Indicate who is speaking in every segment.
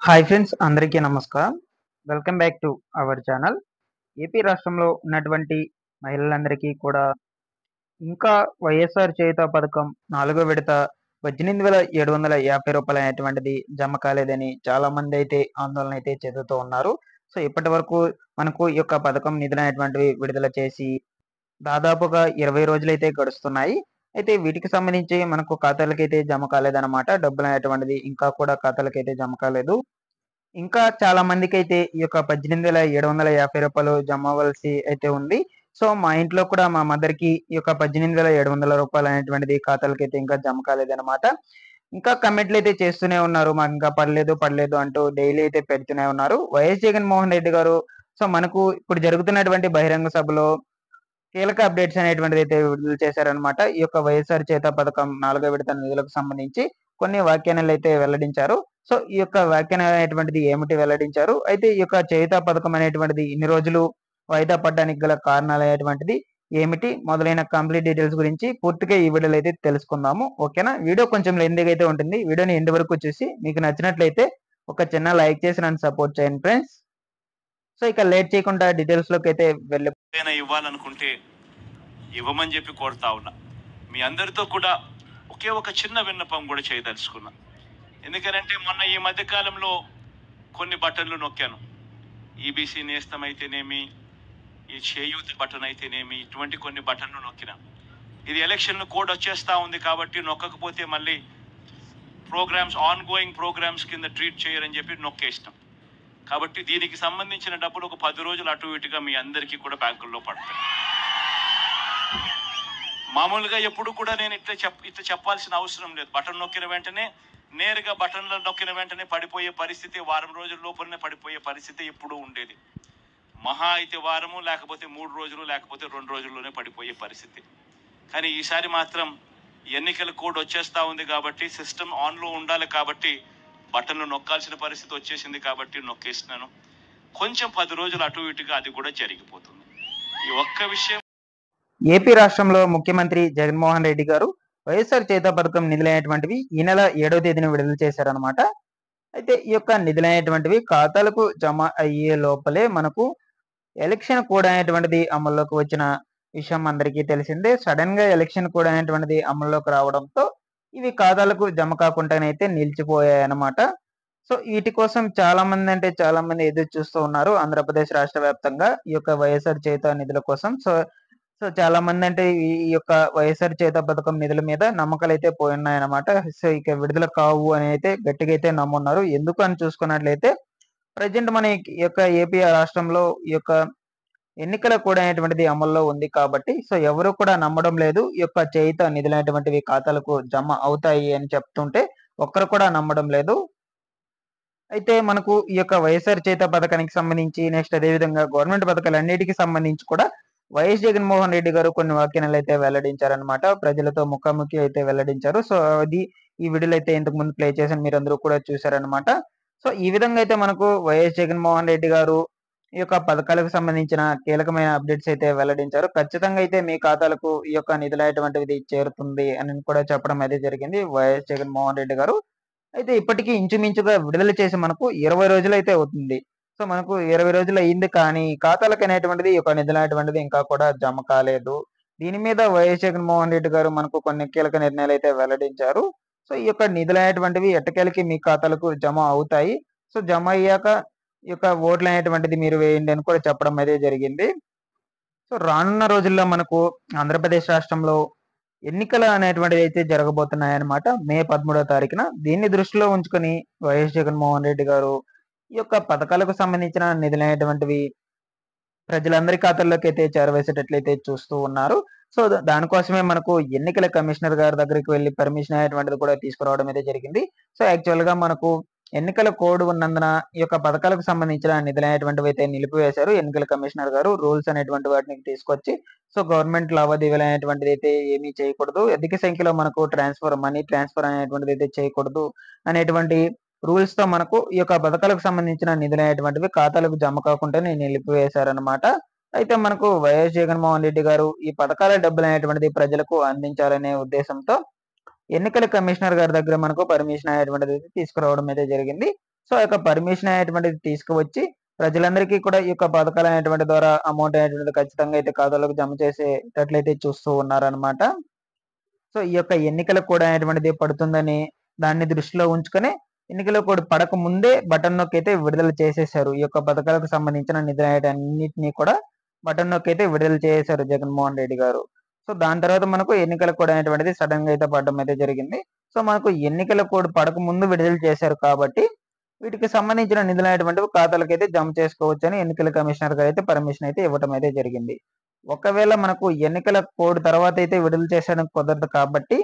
Speaker 1: Hi friends, అందరికీ నమస్కారం. Welcome back to our channel. AP రాష్ట్రంలో ఉన్నటువంటి మహిళలందరికీ కూడా ఇంకా వైఎస్ఆర్ చేయూత పథకం నాలుగో విడత రూ. 18,750 అనేటువంటిది జమ కాలేదని చాలా మంది అయితే ఆందోళన అయితే చెందుతూ ఉన్నారు. సో ఇప్పటి వరకు మనకు ఈ యొక్క పథకం నిధులనేటువంటివి విడుదల చేసి దాదాపుగా 20 రోజులైతే గడుస్తున్నాయి. అయితే వీటికి సంబంధించి మనకు ఖాతాలకైతే జమ కాలేదన్నమాట. డబ్బులనేటువంటిది ఇంకా కూడా ఖాతాలకైతే జమ కాలేదు. ఇంకా చాలా మందికైతే ఈ యొక్క రూ. 18,750 జమ అవ్వాల్సి అయితే ఉంది. సో, మా ఇంట్లో కూడా మా మదర్‌కి ఈ యొక్క రూ. 18,700 అనేటువంటిది ఖాతాలకైతే ఇంకా జమ కాలేదన్నమాట. ఇంకా కామెంట్‌లయితే చేస్తూనే ఉన్నారు. మాకింకా పడలేదు, పడలేదు అంటూ డైలీ అయితే పెడుతూనే ఉన్నారు. వైఎస్ జగన్మోహన్ రెడ్డి గారు సో, మనకు ఇప్పుడు జరుగుతున్నటువంటి బహిరంగ సభలో కీలక అప్డేట్స్ అనేటువంటిదైతే విడుదల చేశారనమాట. ఈ యొక్క వైఎస్ఆర్ చేయూత పథకం నాలుగో విడత నిధులకు సంబంధించి కొన్ని వ్యాఖ్యానాలైతే వెల్లడించారు. సో, ఈ యొక్క వ్యాఖ్యానం అనేటువంటిది ఏమిటి వెల్లడించారు? అయితే ఈ యొక్క చేయూత పథకం అనేటువంటిది ఇన్ని రోజులు వాయిదా పడడానికి గల కారణాలనేటువంటిది ఏమిటి? మొదలైన కంప్లీట్ డీటెయిల్స్ గురించి పూర్తిగా ఈ వీడియోలో అయితే తెలుసుకుందాము. ఓకేనా? వీడియో కొంచెం లెంతీగా అయితే ఉంటుంది. వీడియోని ఎండ్ వరకు చూసి మీకు నచ్చినట్లయితే ఒక చిన్న లైక్ చేసి నన్ను సపోర్ట్ చేయండి ఫ్రెండ్స్. సో, ఇక లేట్ చేయకుండా డీటెయిల్స్‌లోకి అయితే
Speaker 2: ఏదైనా ఇవ్వాలనుకుంటే ఇవ్వమని చెప్పి కోరుతా ఉన్నా. మీ అందరితో కూడా ఒకే ఒక చిన్న విన్నపం కూడా చేయదలుచుకున్నా. ఎందుకనంటే మొన్న ఈ మధ్య కాలంలో కొన్ని బటన్లు నొక్కాను. ఈబీసీ నేస్తం అయితేనేమి, ఈ చేయూత బటన్ అయితేనేమి, ఇటువంటి కొన్ని బటన్లు నొక్కిన. ఇది ఎలక్షన్ కోడ్ వచ్చేస్తా ఉంది కాబట్టి నొక్కకపోతే మళ్ళీ ఆన్ గోయింగ్ ప్రోగ్రామ్స్ కింద ట్రీట్ చేయరని చెప్పి నొక్కేసినాం. కాబట్టి దీనికి సంబంధించిన డబ్బులు ఒక 10 రోజులు అటు ఇటుగా మీ అందరికీ కూడా బ్యాంకుల్లో పడతాయి. మామూలుగా ఎప్పుడు కూడా నేను ఇట్లా చెప్పాల్సిన అవసరం లేదు. బటన్ నొక్కిన వెంటనే నేరుగా బటన్లో నొక్కిన వెంటనే పడిపోయే పరిస్థితి, వారం రోజుల లోపలనే పడిపోయే పరిస్థితి ఎప్పుడు ఉండేది. మహా అయితే వారము, లేకపోతే 3 రోజులు, లేకపోతే 2 రోజుల్లోనే పడిపోయే పరిస్థితి. కానీ ఈసారి మాత్రం ఎన్నికల కోడ్ వచ్చేస్తా ఉంది కాబట్టి, సిస్టమ్ ఆన్లో ఉండాలి కాబట్టి బటన్లు నొక్కాల్సిన పరిస్థితి వచ్చేసింది కాబట్టి నొక్కేసినాను. కొంచెం 10 రోజులు అటు ఇటుగా అది కూడా జరిగిపోతుంది. ఈ ఒక్క విషయం
Speaker 1: ఏపీ రాష్ట్రంలో ముఖ్యమంత్రి జగన్మోహన్ రెడ్డి గారు వైఎస్ఆర్ చేయూత పథకం నిధులైనటువంటివి ఈ నెల 7వ తేదీన విడుదల చేశారనమాట. అయితే ఈ యొక్క నిధులైనటువంటివి ఖాతాలకు జమ అయ్యే లోపలే మనకు ఎలక్షన్ కోడ్ అనేటువంటిది అమల్లోకి వచ్చిన విషయం అందరికీ తెలిసిందే. సడన్ గా ఎలక్షన్ కోడ్ అనేటువంటిది అమల్లోకి రావడంతో ఇవి ఖాతాలకు జమ కాకుండానైతే నిలిచిపోయాయి అన్నమాట. సో వీటి కోసం చాలా మంది ఎదురు చూస్తూ ఉన్నారు ఆంధ్రప్రదేశ్ రాష్ట్ర వ్యాప్తంగా ఈ యొక్క వైఎస్ఆర్ చేయూత నిధుల కోసం. సో సో చాలా మంది అంటే ఈ యొక్క వైఎస్ఆర్ చేయూత పథకం నిధుల మీద నమ్మకాలైతే పోయున్నాయన్నమాట. సో ఇక విడుదల కావు అని అయితే గట్టిగా అయితే నమ్మున్నారు. ఎందుకు అని చూసుకున్నట్లయితే ప్రజెంట్ మన ఈ యొక్క ఏపీ రాష్ట్రంలో ఈ యొక్క ఎన్నికల కోడ్ అనేటువంటిది అమల్లో ఉంది కాబట్టి సో ఎవరు కూడా నమ్మడం లేదు. ఈ యొక్క చేయూత నిధులైనటువంటివి ఖాతాలకు జమ అవుతాయి అని చెప్తుంటే ఒక్కరు కూడా నమ్మడం లేదు. అయితే మనకు ఈ యొక్క వైఎస్ఆర్ చేయూత పథకానికి సంబంధించి నెక్స్ట్ అదే విధంగా గవర్నమెంట్ పథకాలన్నిటికి సంబంధించి కూడా వైఎస్ జగన్మోహన్ రెడ్డి గారు కొన్ని వ్యాఖ్యానాలు అయితే వెల్లడించారనమాట. ప్రజలతో ముఖాముఖి అయితే వెల్లడించారు. సో అది ఈ వీడియోలో అయితే ఇంతకు ముందు ప్లే చేశాను, మీరందరూ కూడా చూశారనమాట. సో ఈ విధంగా అయితే మనకు వైఎస్ జగన్మోహన్ రెడ్డి గారు ఈ యొక్క పథకాలకు సంబంధించిన కీలకమైన అప్డేట్స్ అయితే వెల్లడించారు. ఖచ్చితంగా అయితే మీ ఖాతాలకు ఈ యొక్క నిధులైనటువంటిది చేరుతుంది అని కూడా చెప్పడం అయితే జరిగింది వైఎస్ జగన్మోహన్ రెడ్డి గారు. అయితే ఇప్పటికీ ఇంచుమించుగా విడుదల చేసి మనకు 20 రోజులైతే అవుతుంది. సో మనకు 20 రోజులు అయింది కానీ ఖాతాలకు అనేటువంటిది ఒక నిధులనేటువంటిది ఇంకా కూడా జమ కాలేదు. దీని మీద వైఎస్ జగన్మోహన్ రెడ్డి గారు మనకు కొన్ని కీలక నిర్ణయాలు అయితే వెల్లడించారు. సో ఈ యొక్క నిధులనేటువంటివి ఎట్టకేలకి మీ ఖాతాలకు జమ అవుతాయి. సో జమ అయ్యాక ఈ యొక్క ఓట్లు అనేటువంటిది మీరు వేయండి అని కూడా చెప్పడం అయితే జరిగింది. సో రానున్న రోజుల్లో మనకు ఆంధ్రప్రదేశ్ రాష్ట్రంలో ఎన్నికలు అనేటువంటివి అయితే జరగబోతున్నాయన్నమాట. మే 13వ తారీఖున. దీన్ని దృష్టిలో ఉంచుకొని వైఎస్ జగన్మోహన్ రెడ్డి గారు ఈ యొక్క పథకాలకు సంబంధించిన నిధులైనటువంటివి ప్రజలందరి ఖాతాల్లోకి అయితే చేరవేసేటట్లయితే చూస్తూ ఉన్నారు. సో దానికోసమే మనకు ఎన్నికల కమిషనర్ గారి దగ్గరికి వెళ్లి పర్మిషన్ అనేటువంటిది కూడా తీసుకురావడం అయితే జరిగింది. సో యాక్చువల్ గా మనకు ఎన్నికల కోడ్ ఉన్నందున ఈ యొక్క పథకాలకు సంబంధించిన నిధులైనటువంటివి అయితే నిలిపివేశారు ఎన్నికల కమిషనర్ గారు. రూల్స్ అనేటువంటి వాటిని తీసుకొచ్చి సో గవర్నమెంట్ లావాదేవీలు అనేటువంటిది అయితే ఏమీ చేయకూడదు. అధిక సంఖ్యలో మనకు మనీ ట్రాన్స్ఫర్ అనేటువంటిది అయితే చేయకూడదు అనేటువంటి రూల్స్ తో మనకు ఈ యొక్క పథకాలకు సంబంధించిన నిధులైనటువంటివి ఖాతాలకు జమ కాకుండానే నిలిపివేశారనమాట. అయితే మనకు వైఎస్ జగన్మోహన్ రెడ్డి గారు ఈ పథకాల డబ్బులు అనేటువంటిది ప్రజలకు అందించాలనే ఉద్దేశంతో ఎన్నికల కమిషనర్ గారి దగ్గర మనకు పర్మిషన్ అనేటువంటిది తీసుకురావడం అయితే జరిగింది. సో ఆ యొక్క పర్మిషన్ అనేటువంటిది తీసుకువచ్చి ప్రజలందరికీ కూడా ఈ యొక్క పథకాలు అనేటువంటి ద్వారా అమౌంట్ అనేటువంటిది ఖచ్చితంగా అయితే ఖాతాలోకి జమ చేసేటట్లయితే చూస్తూ ఉన్నారనమాట. సో ఈ యొక్క ఎన్నికల కోడ్ అనేటువంటిది పడుతుందని దాన్ని దృష్టిలో ఉంచుకొని ఎన్నికల కోడ్ పడక ముందే బటన్ నొక్కి అయితే విడుదల చేసేశారు. ఈ యొక్క పథకాలకు సంబంధించిన నిధులన్నిటిని కూడా బటన్ నొక్కి అయితే విడుదల చేశారు జగన్మోహన్ రెడ్డి గారు. సో దాని తర్వాత మనకు ఎన్నికల కోడ్ అనేటువంటిది సడన్ గా అయితే పడడం అయితే జరిగింది. సో మనకు ఎన్నికల కోడ్ పడక ముందు విడుదల చేశారు కాబట్టి వీటికి సంబంధించిన నిధులు అనేటువంటివి ఖాతాలకైతే జమ చేసుకోవచ్చని ఎన్నికల కమిషనర్ గారు అయితే పర్మిషన్ అయితే ఇవ్వటం అయితే జరిగింది. ఒకవేళ మనకు ఎన్నికల కోడ్ తర్వాత అయితే విడుదల చేసడానికి కుదరదు కాబట్టి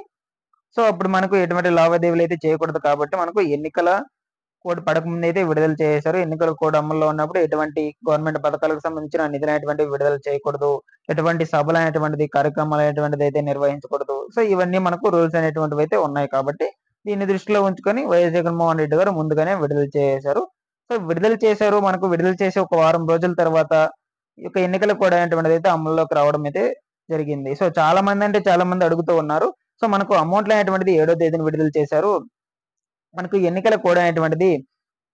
Speaker 1: సో అప్పుడు మనకు ఎటువంటి లావాదేవీలు అయితే చేయకూడదు కాబట్టి మనకు ఎన్నికల కోడ్ పడకముందు అయితే విడుదల చేశారు. ఎన్నికల కోడ్ అమల్లో ఉన్నప్పుడు ఎటువంటి గవర్నమెంట్ పథకాలకు సంబంధించిన నిధులు అనేటువంటివి విడుదల చేయకూడదు. ఎటువంటి సభలు అనేటువంటిది కార్యక్రమాలు అనేటువంటిది అయితే నిర్వహించకూడదు. సో ఇవన్నీ మనకు రూల్స్ అనేటువంటివి అయితే ఉన్నాయి కాబట్టి దీన్ని దృష్టిలో ఉంచుకొని వైఎస్ జగన్మోహన్ రెడ్డి గారు ముందుగానే విడుదల చేశారు. సో విడుదల చేశారు. మనకు విడుదల చేసి ఒక వారం రోజుల తర్వాత ఈ యొక్క ఎన్నికల కోడ్ అనేటువంటిది అయితే అమల్లోకి రావడం అయితే జరిగింది. సో చాలా మంది అడుగుతూ ఉన్నారు. సో మనకు అమౌంట్ అనేటువంటిది 7వ తేదీన విడుదల చేశారు. మనకు ఎన్నికల కోడ్ అనేటువంటిది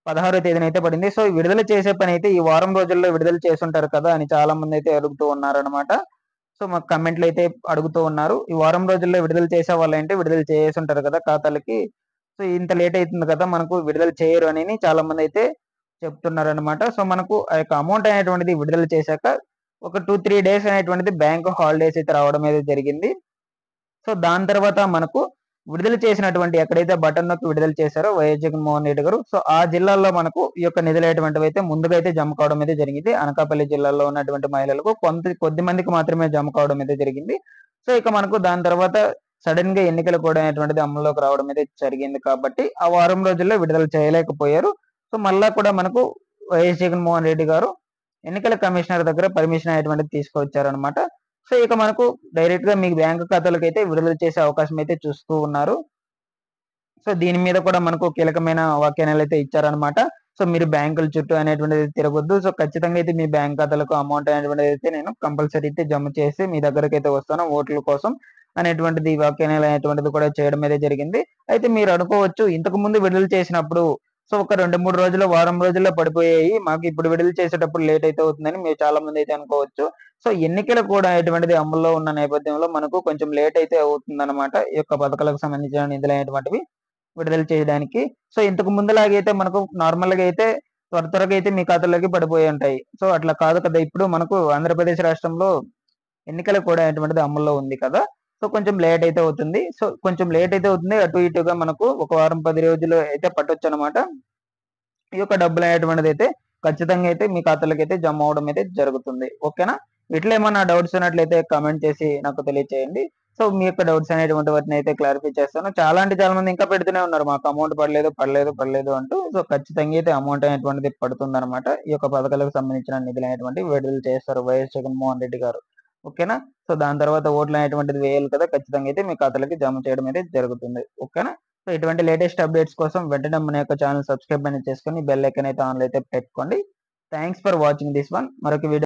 Speaker 1: 16వ తేదీన అయితే పడింది. సో విడుదల చేసే పని అయితే ఈ వారం రోజుల్లో విడుదల చేసుంటారు కదా అని చాలా మంది అయితే అడుగుతూ ఉన్నారనమాట. సో మాకు కమెంట్లు అయితే అడుగుతూ ఉన్నారు. ఈ వారం రోజుల్లో విడుదల చేసే వాళ్ళంటే విడుదల చేసి ఉంటారు కదా ఖాతాలకి. సో ఇంత లేట్ అవుతుంది కదా మనకు విడుదల చేయరు అని చాలా మంది అయితే చెప్తున్నారనమాట. సో మనకు ఆ యొక్క అమౌంట్ అనేటువంటిది విడుదల చేశాక ఒక 2-3 డేస్ అనేటువంటిది బ్యాంక్ హాలిడేస్ అయితే రావడం అయితే జరిగింది. సో దాని తర్వాత మనకు విడుదల చేసినటువంటి ఎక్కడైతే బటన్ నొక్కి విడుదల చేశారో వైఎస్ జగన్మోహన్ రెడ్డి గారు సో ఆ జిల్లాల్లో మనకు ఈ యొక్క నిధులు అనేటువంటివి అయితే ముందుగా అయితే జమ కావడం అయితే జరిగింది. అనకాపల్లి జిల్లాలో ఉన్నటువంటి మహిళలకు కొద్ది మందికి మాత్రమే జమ కావడం అయితే జరిగింది. సో ఇక మనకు దాని తర్వాత సడన్ గా ఎన్నికలు కూడా అనేటువంటిది అమల్లోకి రావడం అయితే జరిగింది కాబట్టి ఆ వారం రోజుల్లో విడుదల చేయలేకపోయారు. సో మళ్ళా కూడా మనకు వైఎస్ జగన్మోహన్ రెడ్డి గారు ఎన్నికల కమిషనర్ దగ్గర పర్మిషన్ అనేటువంటిది తీసుకొచ్చారనమాట. సో ఇక మనకు డైరెక్ట్ గా మీ బ్యాంకు ఖాతాలకు అయితే విడుదల చేసే అవకాశం అయితే చూస్తూ ఉన్నారు. సో దీని మీద కూడా మనకు కీలకమైన వ్యాఖ్యానాలు అయితే ఇచ్చారనమాట. సో మీరు బ్యాంకుల చుట్టూ అనేటువంటిది తిరగొద్దు. సో ఖచ్చితంగా అయితే మీ బ్యాంక్ ఖాతాలకు అమౌంట్ అనేటువంటిది అయితే నేను కంపల్సరీ అయితే జమ చేసి మీ దగ్గరకు అయితే వస్తాను ఓట్ల కోసం అనేటువంటిది వ్యాఖ్యానాలు అనేటువంటిది కూడా చేయడం అయితే జరిగింది. అయితే మీరు అనుకోవచ్చు ఇంతకు ముందు విడుదల చేసినప్పుడు సో ఒక 2-3 రోజులు వారం రోజుల్లో పడిపోయాయి. మాకు ఇప్పుడు విడుదల చేసేటప్పుడు లేట్ అయితే అవుతుందని మీరు చాలా మంది అయితే అనుకోవచ్చు. సో ఎన్నికలు కూడా ఎటువంటిది అమల్లో ఉన్న నేపథ్యంలో మనకు కొంచెం లేట్ అయితే అవుతుందన్నమాట. ఈ యొక్క పథకాలకు సంబంధించిన నిధులు అనేటువంటివి విడుదల చేయడానికి. సో ఇంతకు ముందులాగైతే మనకు నార్మల్ గా అయితే త్వరగా అయితే మీ ఖాతాలోకి పడిపోయి ఉంటాయి. సో అట్లా కాదు కదా. ఇప్పుడు మనకు ఆంధ్రప్రదేశ్ రాష్ట్రంలో ఎన్నికలు కూడా అటువంటిది అమల్లో ఉంది కదా. సో కొంచెం లేట్ అయితే అవుతుంది. సో కొంచెం లేట్ అయితే అవుతుంది. అటు ఇటుగా మనకు ఒక వారం 10 రోజులు అయితే పట్టొచ్చు అనమాట. ఈ యొక్క డబ్బులు అనేటువంటిది అయితే ఖచ్చితంగా అయితే మీ ఖాతాలోకి అయితే జమ అవడం అయితే జరుగుతుంది. ఓకేనా? వీటిలో ఏమన్నా డౌట్స్ ఉన్నట్లయితే కామెంట్ చేసి నాకు తెలియచేయండి. సో మీ యొక్క డౌట్స్ అనేటువంటి వాటిని అయితే క్లారిఫై చేస్తాను. చాలా మంది ఇంకా పెడుతూనే ఉన్నారు. మాకు అమౌంట్ పడలేదు అంటూ. సో ఖచ్చితంగా అయితే అమౌంట్ అనేటువంటిది పడుతుందన్నమాట. ఈ యొక్క పథకాలకు సంబంధించిన నిధులు అనేటువంటివి విడుదల చేస్తారు వైఎస్ జగన్మోహన్ రెడ్డి గారు. ఓకేనా? సో దాని తర్వాత ఓట్లు అనేటువంటిది వేయాలి కదా. ఖచ్చితంగా అయితే మీ ఖాతాలకి జమ చేయడం అయితే జరుగుతుంది. ఓకేనా? సో ఇటువంటి లేటెస్ట్ అప్డేట్స్ కోసం వెంటనే మన యొక్క ఛానల్ సబ్స్క్రైబ్ అనేది చేసుకొని బెల్ ఐకాన్ అయితే ఆన్లో అయితే పెట్టుకోండి. Thanks for watching this one. మరొక వీడియో